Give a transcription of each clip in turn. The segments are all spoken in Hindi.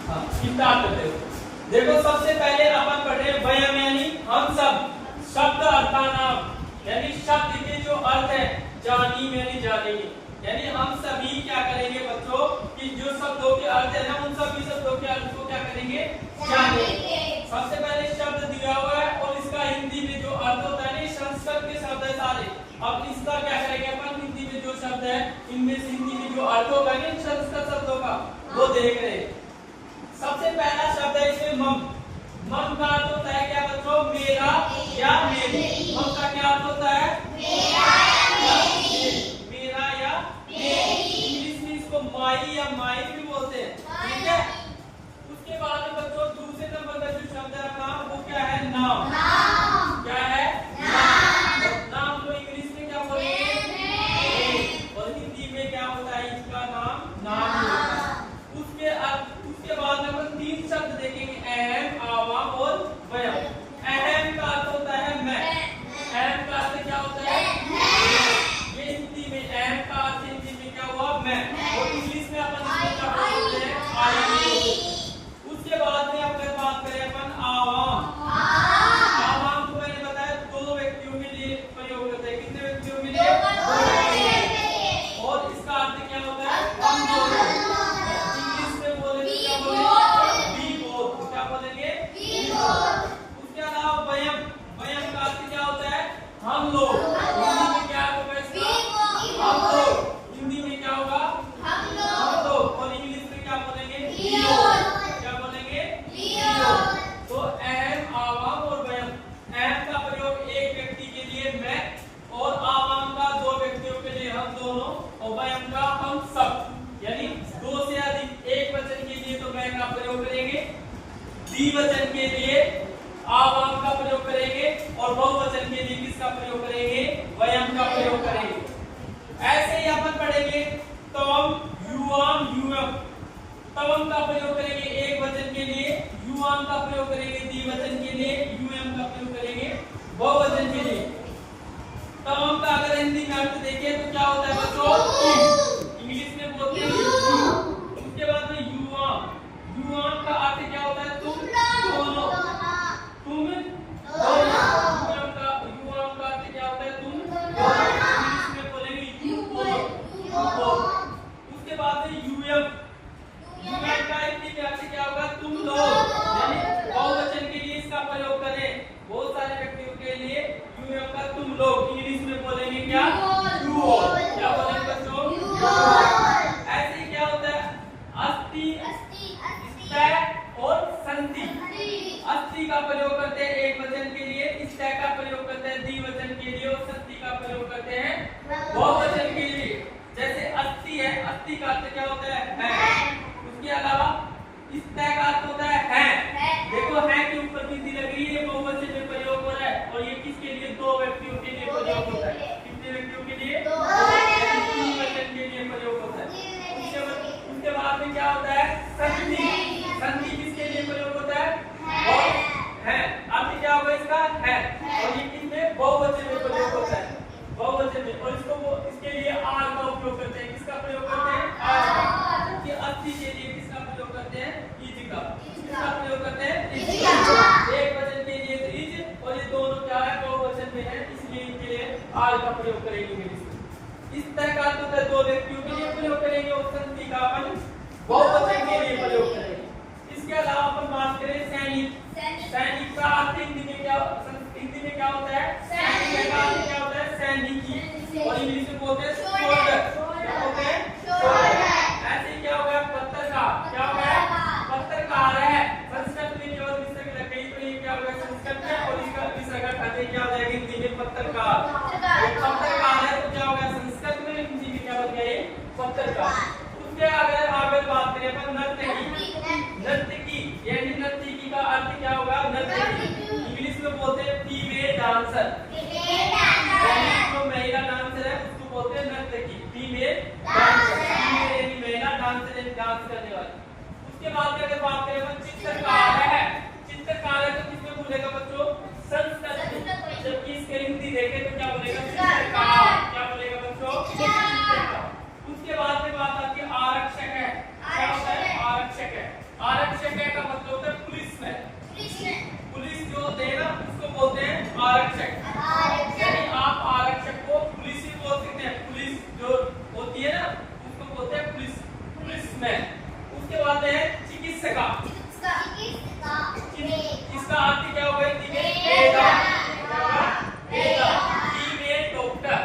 हाँ, स्टार्ट करते हो। देखो सबसे पहले अपन पढ़ रहे हैं वयम यानी हम सब, शब्द अर्थानाम यानी शब्द के जो अर्थ है, जानी यानी जानेंगे, यानी हम सभी क्या करेंगे बच्चों कि जो शब्दों के अर्थ है ना उन सभी शब्दों के अर्थ को क्या करेंगे, जानेंगे। सबसे पहले शब्द दिया हुआ है और इसका हिंदी में जो अर्थ होता है ना, संस्कृत के शब्द है सारे। अब इसका क्या करेंगे अपन, हिंदी में जो शब्द है इनमें से हिंदी में जो अर्थ होगा ना संस्कृत शब्दों का वो देख रहे हैं। सबसे पहला शब्द है इसमें मम। मम का अर्थ होता है क्या बच्चों, मेरा या मेरी। मम का क्या अर्थ होता है, मेरा या मेरी। इंग्लिश में इसको माई या माई भी बोलते हैं, ठीक है। उसके बाद में बच्चों दूसरे नंबर का जो शब्द है अपना वो क्या है, नाम। क्या है, नाम को इंग्लिश में क्या बोलेंगे, और हिंदी में क्या होता है इसका नाम, नाम होता है। उसके बाद में अपन तीन शब्द देखेंगे, अहम, आवाम और वयम। अहम का अर्थ होता है मैं। अहम का अर्थ क्या होता है, ये हिंदी में अहम का अर्थ हिंदी में क्या हुआ, मैं, और इंग्लिश में अपन इसको क्या बोलते हैं, आई। उसके बाद में अगर बात करें अपन आवाम, आवाम को मैंने बताया दो व्यक्तियों के लिए प्रयोग करते हैं। कितने व्यक्तियों के लिए, और इसका अर्थ क्या होता है, हम दोनों। इंग्लिश में बोलेंगे क्या बोलेंगे, वी बोथ। क्या बोलेंगे, वी बोथ। उसके अलावा वयम, वयम का अर्थ क्या होता है, हम लोग। हिंदी में क्या होगा इसका, हम लोग। हिंदी में क्या होगा, हम लोग, और इंग्लिश में क्या बोलेंगे, वी बोथ। क्या बोलेंगे, वी बोथ। तो अहम, आवाम और वयम। अहम का प्रयोग एक व्यक्ति के लिए मैं, और आवाम का दो व्यक्तियों के लिए हम दोनों, और वयम का हम सब, यानी दो से अधिक। एक वचन के लिए तो मैं का प्रयोग करेंगे, द्विवचन के लिए आवाम का प्रयोग करेंगे, और बहुवचन के लिए किसका प्रयोग करेंगे, वयम का प्रयोग करेंगे। ऐसे ही अपन पढ़ेंगे तवम, युवाम, युवम। तवम का प्रयोग करेंगे एक वचन के लिए, युवाम का प्रयोग करेंगे द्विवचन के लिए, युवम का प्रयोग करेंगे बहुवचन के लिए। तवम का अगर हिंदी में अर्थ देखें तो क्या होता है बच्चों, इंग्लिश में बोलते हैं यू। उसके बाद में युवाम, युवाम का अर्थ क्या होता है, तुम दोनों, तुम दोनों। युवाम का अर्थ क्या होता है, तुम दोनों। इंग्लिश में बोलेंगे यू बोथ। उसके बाद में यूएम, यूएम का हिंदी में अर्थ क्या होगा, तुम लोग, यानी बहुवचन के लिए इसका प्रयोग करें, बहुत सारे व्यक्तियों के लिए यूएम का तुम लोग। इंग्लिश में बोलेंगे क्या, यू ऑल। क्या बोलेंगे बच्चों, यू ऑल। ऐसे ही क्या होता है, अस्ति, स्त्य और संति। अस्ति का प्रयोग करते हैं एक वचन के लिए, स्त्य का प्रयोग करते हैं द्विवचन के लिए, और संति का प्रयोग करते हैं बहुवचन के लिए। जैसे अस्ति है, अस्ति का अर्थ क्या होता है, उसके अलावा स्त्य का अर्थ होता है। देखो है के ऊपर बिंदी लग रही है, बहुवचन में प्रयोग हो रहा है, और ये किसके लिए, दो व्यक्तियों के लिए प्रयोग होता है। कितने व्यक्तियों के लिए, द्विवचन के लिए प्रयोग होता है। उसके बाद में क्या होता है, संधि। संधि किसके लिए प्रयोग होता है, है। अर्थ क्या होगा इसका, है, और ये किसमें, बहुवचन में प्रयोग होता है, बहुवचन में। और इसके लिए आर का उपयोग करते हैं। किसका प्रयोग करते हैं, आर का। कि अस्ति के लिए किसका प्रयोग करते हैं, इज का। किसका प्रयोग करते हैं, इज का। एक वचन के लिए तो इज, और ये दोनों क्या है, बहुवचन में है, इसलिए इनके लिए आर का प्रयोग करेंगे। इस तरह का तो दो व्यक्तियों के लिए प्रयोग करेंगे, और संधि का अपन बहुवचन के लिए प्रयोग करेंगे। इसके अलावा अपन बात करें सैनिक। सैनिक का अर्थ हिंदी में क्या होता है, सैनिक का अर्थ क्या होता है, सैनिकी, और इंग्लिश में बोलते हैं सोल्जर। क्या बोलते हैं, सोल्जर। ऐसे क्या हो गया, पत्रकार। क्या हो गया, पत्रकार है। संस्कृत में केवल विसर्ग लग गई, तो ये क्या हो गया, संस्कृत में, और इसका विसर्ग खाते क्या हो जाएगा, हिंदी में पत्रकार। पत्रकार है तो क्या हो गया, संस्कृत में, हिंदी में क्या बन गया, पत्रकार। उसके अगर आगे बात करें अपन नर्तकी। आरक्षक है का मतलब होता है पुलिसमैन। पुलिस जो होते हैं ना उसको बोलते हैं आरक्षक। यानी आप आरक्षक को पुलिस ही बोल सकते हैं। पुलिस जो होती है ना उसको बोलते हैं पुलिसमैन। उसके बाद है चिकित्सका। इसका अर्थ क्या हुआ? Female doctor.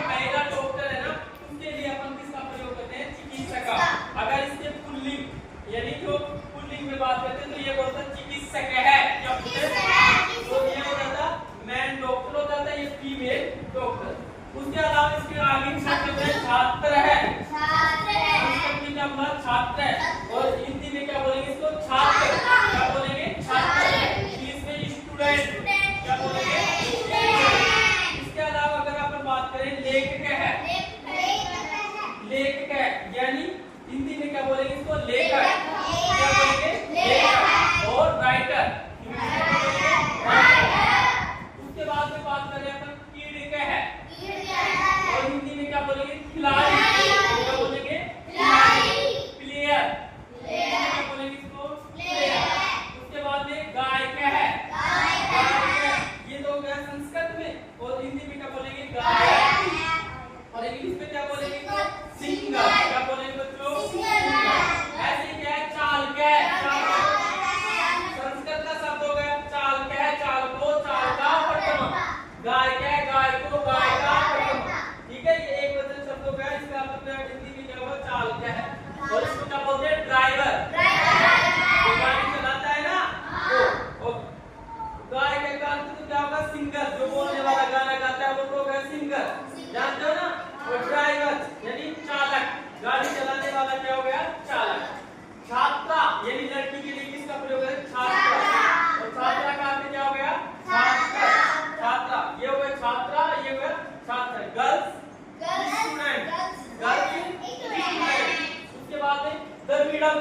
महिला डॉक्टर है ना उसके लिए अपन किसका प्रयोग करते हैं? चिकित्सका। अगर इसके पुल्लिंग यानी जो पुल्लिंग में बात करते हैं तो ये बोलता है चिकित्सक है। क्या तो ये हो जाता मैन डॉक्टर हो जाता है, ये फीमेल डॉक्टर। उसके अलावा इसके आगे शब्द है छात्र है। छात्र है और हिंदी में क्या बोलेंगे इसको? छात्र। क्या बोलेंगे? छात्र। इंग्लिश में स्टूडेंट। क्या बोलेंगे? इसके अलावा अगर अपन बात करें लेखक है। लेखक है यानी हिंदी में क्या बोलेंगे इसको? लेखक। क्या बोलेंगे? लेखक। और राइटर। उसके बाद में बात करें अपन क्रीड़क है और हिंदी में क्या बोलेंगे? खिलाड़ी। क्या बोलेंगे? प्लेयर। क्या बोलेंगे इसको? प्लेयर। उसके बाद में गायक है। ये तो हो गया संस्कृत में और हिंदी में क्या बोलेंगे? गायक। और इंग्लिश में क्या बोलेंगे? सिंगर। क्या बोलेंगे बच्चों? ऐसे क्या है? चालक है। संस्कृत का शब्द हो गया चालक है, चालको, चालका, पट्टम। गायक है, गायको, गायिका, पट्टम। ठीक है, ये एक वचन शब्द हो गया। इसका मतलब हिंदी में क्या होगा? चालक है। और इसको क्या बोलते हैं? ड्राइवर। जो गाड़ी चलाता है ना वो। गायक का अर्थ तो क्या होगा? सिंगर। जो बोलने वाला गाना गाता है वो तो होगा सिंगर। जानते हो ना? और ड्राइवर यानी चालक। गाड़ी चलाने वाला क्या हो गया? चालक। छात्रा यानी लड़की के लिए किसका प्रयोग है? छात्रा। और छात्रा का अर्थ क्या हो गया? छात्र। छात्रा ये हो गया छात्रा, ये हो गया छात्र। Girls student. Girls student. उसके बाद है द्रविड़म।